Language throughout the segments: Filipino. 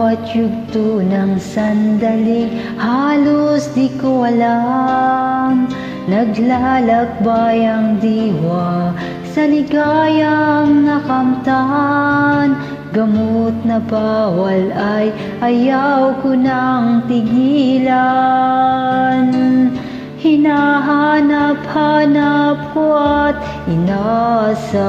bawat yugto ng sandali, halos di ko alam. Naglalakbay ang diwa sa ligayang nakamtan. Gamot na bawal ay ayaw ko nang tigilan. Hinahanap-hanap ko at inasam.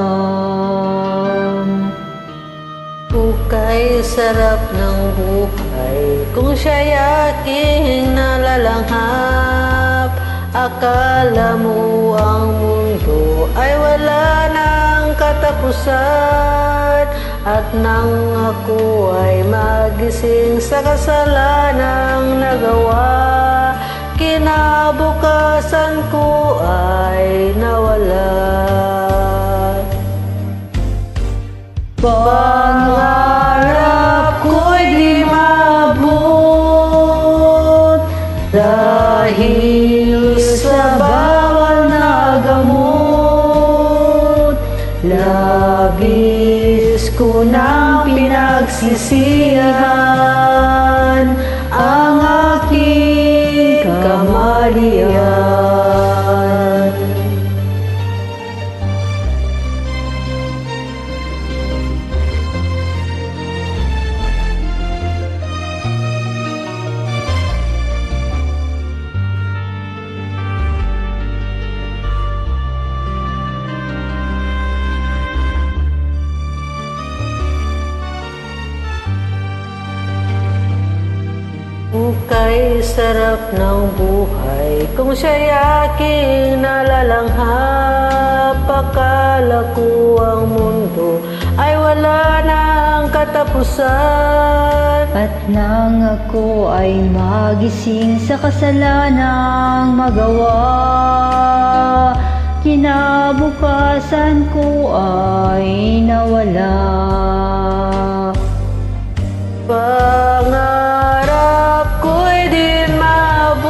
Hukay sarap ng buhay kung siya'y aking nalalanghap. Akala mo ang mundo ay wala ng katapusan, at nang ako ay magising sa kasalanang nagawa, kinabukasan ko ay nawala. Pangarap ko'y di maabot dahil sa bawal na gamot. Labis ko nang pinagsisihan ang aking kamalian. Hukay sarap ng buhay kung siya'y aking nalalanghap. Akala ko ang mundo ay wala ng katapusan, at nang ako ay magising sa kasalanang magawa, kinabukasan ko ay nawala. Pangarap ko'y di maabot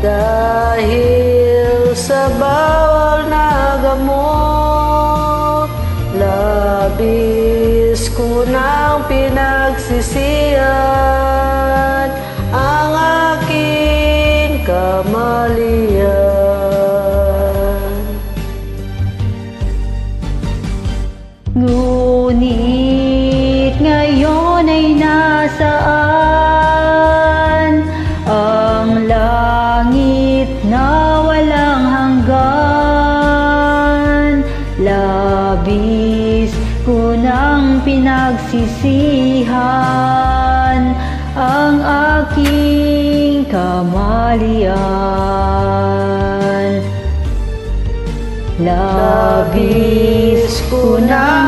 dahil sa bawal na gamot. Labis ko nang pinagsisihan ang aking kamalian. Ngunit ngayon ay nasaan ang langit na walang hanggan? Labis ko nang pinagsisihan ang aking kamalian. Labis ko na